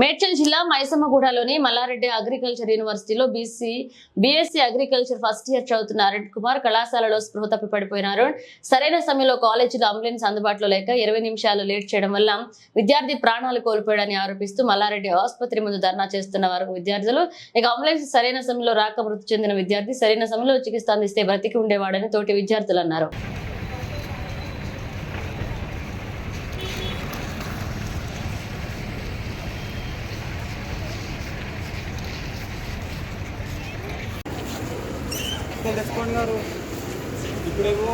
మేడ్చల్ జిల్లా మైసమ్మగూడలోని మల్లారెడ్డి అగ్రికల్చర్ యూనివర్సిటీలో BSc agriculture first year చదువుతున్న అరుణ్ కుమార్ కళాశాలలో స్పృహ తప్పి పడిపోయినారు. సరైన సమయంలో కాలేజీలో అంబులెన్స్ అందుబాటులో లేక 20 నిమిషాలు లేట్ చేయడం వల్ల విద్యార్థి ప్రాణాలు కోల్పోయాడని ఆరోపిస్తూ మల్లారెడ్డి ఆసుపత్రి ముందు ధర్నా చేస్తున్న వారు విద్యార్థులు. ఇక అంబులెన్స్ సరైన సమయంలో రాక మృతి చెందిన విద్యార్థి సరైన సమయంలో చికిత్స అందిస్తే బ్రతికి ఉండేవాడని తోటి విద్యార్థులు అన్నారు. తెలుసుకోండి గారు, ఇప్పుడేమో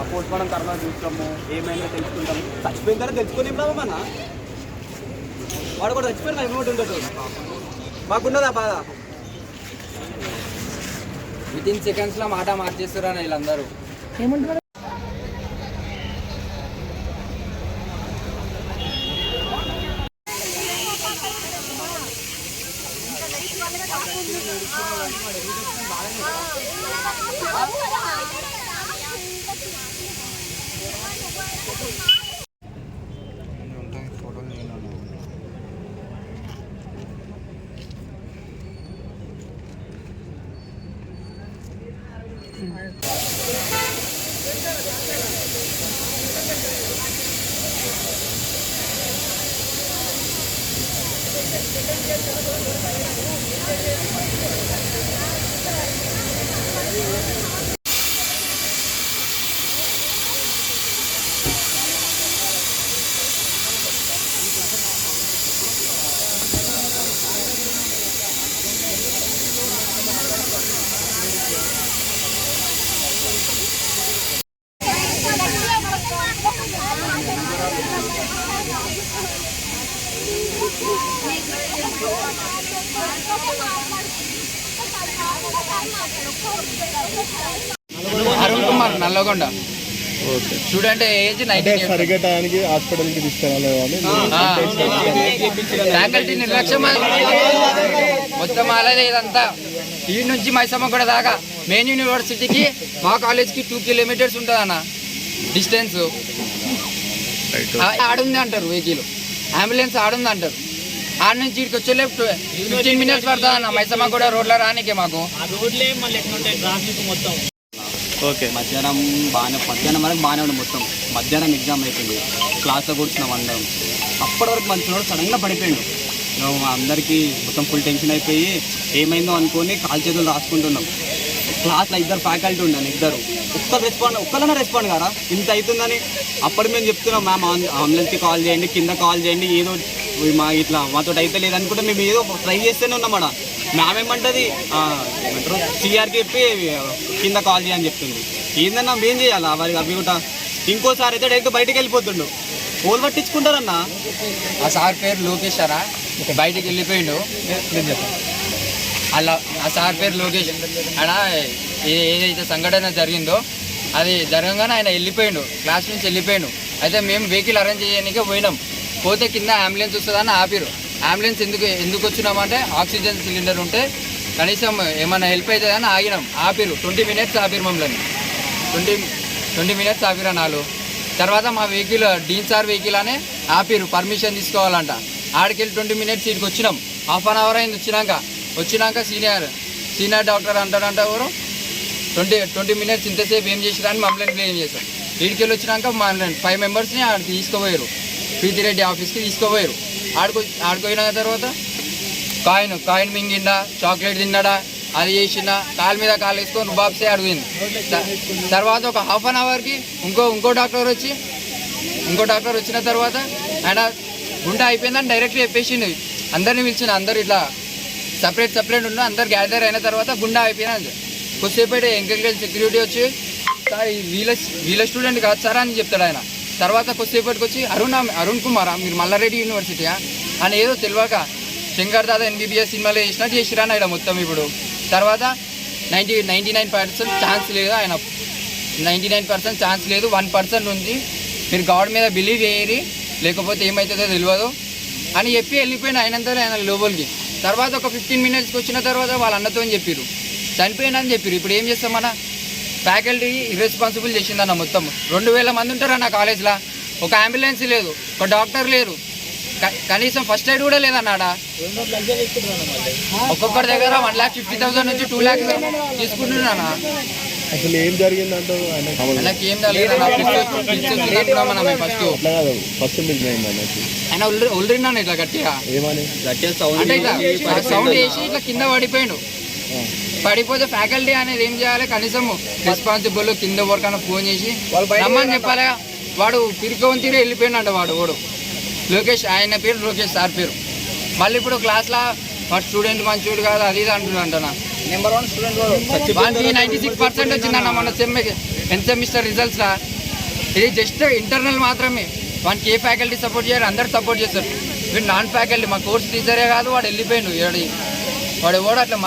పోస్ట్ మార్టం తర్వాత చూస్తాము, ఏమైనా తెలుసుకుంటాము. చచ్చిపోయిన తర్వాత తెలుసుకొని ఏం మన వాడు కూడా చచ్చిపోయిన రిమోట్ ఉండదు, మాకున్నదా బాధ. వితిన్ సెకండ్స్లో మాట మార్చేస్తారా వీళ్ళందరూ. ఏమంటారు? Arun Kumar Nalgonda student, age 19. Faculty నిర్లక్ష్యం మొత్తం అలాగే. ఇదంతా ఈ నుంచి మైసమ్మగూడ దాకా మెయిన్ యూనివర్సిటీకి మా కాలేజ్కి 2 కిలోమీటర్స్ ఉంటుంది అన్న డిస్టెన్స్. ఆడుంది అంటారు వెహికల్, అంబులెన్స్ ఆడుంది అంటారు. ఆడ నుంచి ఇక్కడికి వచ్చే 15 మినిట్స్ పడుతుంది అన్న మైసమ్మగూడ రోడ్లో రానికే మాకు. ఓకే, మధ్యాహ్నం వరకు బాగానే ఉంది. మొత్తం మధ్యాహ్నం ఎగ్జామ్ అయిపోయింది, క్లాస్లో కూర్చున్నాం అందరం. అప్పటి వరకు మంచిగా సడన్గా పడిపోయాడు. అందరికీ మొత్తం ఫుల్ టెన్షన్ అయిపోయి ఏమైందో అనుకొని కాలు చేతులు రాసుకుంటున్నాం. క్లాస్లో 2 ఫ్యాకల్టీ ఉన్నాను, 2 ఒక్కరైనా రెస్పాండ్ కారా ఇంత అవుతుందని. అప్పుడు మేము చెప్తున్నాం, మ్యామ్ అంబులెన్స్కి కాల్ చేయండి, కింద కాల్ చేయండి, ఏదో ఇట్లా మాతో అయితే లేదనుకుంటే మేము ఏదో ట్రై చేస్తూనే ఉన్నాం. మ్యామ్ ఏమంటుంది, ఏమంటారు సిఆర్కి చెప్పి కింద కాల్ చేయని చెప్తుంది. ఏందన్నా మేం చేయాలా అవి కూడా. ఇంకోసారి అయితే డైరెక్ట్ బయటకు వెళ్ళిపోతుండు, ఓలు పట్టించుకుంటారన్న. ఆ సార్ పేరు లోకేష్ అరా, బయటికి వెళ్ళిపోయిండు. అలా ఆ సార్ పేరు లోకేష్ అలా. ఏదైతే సంఘటన జరిగిందో అది జరగగానే ఆయన వెళ్ళిపోయిండు, క్లాస్ నుంచి వెళ్ళిపోయిండు. అయితే మేము వెహికల్ అరేంజ్ చేయడానికి పోయినాం. పోతే కింద అంబులెన్స్ వస్తుందని ఆపిరు. అంబులెన్స్ ఎందుకు వచ్చినామంటే ఆక్సిజన్ సిలిండర్ ఉంటే కనీసం ఏమైనా హెల్ప్ అవుతుందని ఆగినాం. ఆపిరు 20 మినిట్స్ ఆపిరు మమ్మల్ని. 20 మినిట్స్ ఆపిరు నాలుగు. తర్వాత మా వెహికల్ డీన్ సార్ వెహికల్ అనే ఆపిరు, పర్మిషన్ తీసుకోవాలంట. ఆడికెళ్ళి 20 మినిట్స్ ఇక్కడికి వచ్చినాం. హాఫ్ అన్ అవర్ అయింది. వచ్చినాక సీనియర్ డాక్టర్ అంటారంట ఎవరు 20 మినిట్స్ ఇంతసేపు ఏం చేసిరని మమ్మల్ని బ్లేమ్ చేశారు. వీడికెళ్ళి వచ్చినాక మా 5 మెంబర్స్ని ఆడికి తీసుకుపోయారు, ప్రీతిరెడ్డి ఆఫీస్కి తీసుకుపోయారు. ఆడుకోయిన తర్వాత కాయిన్ మింగిండా, చాక్లెట్ తిన్నాడా, అది చేసిందా, కాలు మీద కాలు వేసుకొని రుబాబ్సే అడిగింది. తర్వాత ఒక హాఫ్ అన్ అవర్కి ఇంకో డాక్టర్ వచ్చిన తర్వాత ఆయన గుండె అయిపోయిందని డైరెక్ట్గా చెప్పేసింది. అందరినీ పిలిచింది, అందరు ఇట్లా సపరేట్ ఉన్న అందరు గ్యాదర్ అయిన తర్వాత గుండె అయిపోయినా కొద్దిసేపు ఎంకెల్ సెక్యూరిటీ వచ్చి సార్ వీళ్ళ స్టూడెంట్ కాదు సార్ అని చెప్తాడు ఆయన. తర్వాత కొద్దిసేపటికి వచ్చి అరుణ్ కుమారా మీరు మల్లారెడ్డి యూనివర్సిటీయా అని ఏదో తెలియక శంకర్ దాదా MBBS సినిమాలో చేసినట్టు చేసిరా ఆయన మొత్తం. ఇప్పుడు తర్వాత 99% ఛాన్స్ లేదు, ఆయన 99% ఛాన్స్ లేదు, 1% ఉంది, మీరు గాడ్ మీద బిలీవ్ చేయరి లేకపోతే ఏమవుతుందో తెలియదు అని చెప్పి వెళ్ళిపోయిన ఆయన లోపలికి. తర్వాత ఒక 15 మినిట్స్కి వచ్చిన తర్వాత వాళ్ళ అన్నతో చెప్పారు చనిపోయినని చెప్పారు. ఇప్పుడు ఏం చేస్తామన్నా, ఫ్యాకల్టీ ఇర్రెస్పాన్సిబుల్ చేసిందన్న. మొత్తం 2000 మంది ఉంటారన్న కాలేజ్లో, ఒక అంబులెన్స్ లేదు, ఒక డాక్టర్ లేరు, కనీసం ఫస్ట్ ఎయిడ్ కూడా లేదన్నాడా. ఒక్కొక్కరి దగ్గర 1,50,000 నుంచి 2 lakhs తీసుకుంటున్నానా. అసలు ఏం జరిగిందంటే ఆయనకి ఏం తెలియదన్నా. ఫస్ట్ ఫస్ట్ మీకు అయింది అన్నట్టు ఆయన ఉల్లిన్నాను ఇట్లా గట్టిగా ఏమని అంటే ఇట్లా సౌండ్ వేసి ఇట్లా కింద పడిపోయాడు. పడిపోతే ఫ్యాకల్టీ అనేది ఏం చేయాలి, కనీసం రెస్పాన్సిబుల్ కింద ఎవరికైనా ఫోన్ చేసి రమ్మని చెప్పాలి. వాడు తిరుకోని తీరు వెళ్ళిపోయినాడు. వాడు లోకేష్, ఆయన పేరు లోకేష్ సార్ పేరు. మళ్ళీ ఇప్పుడు క్లాస్లో ఫస్ట్ స్టూడెంట్ మంచోడు కాదు అది ఇది అంటున్నా. నెంబర్ 1 స్టూడెంట్ వాడికి 96% వచ్చిందన్న మన సెమిస్టర్ రిజల్ట్స్లా. ఇది జస్ట్ ఇంటర్నల్ మాత్రమే. వానికి ఏ ఫ్యాకల్టీ సపోర్ట్ చేయాలి, అందరు సపోర్ట్ చేస్తారు. వీడు నాన్ ఫ్యాకల్టీ మా కోర్స్ టీచరే కాదు, వాడు వెళ్ళిపోయాడు. వాడు ఎవడు అట్లా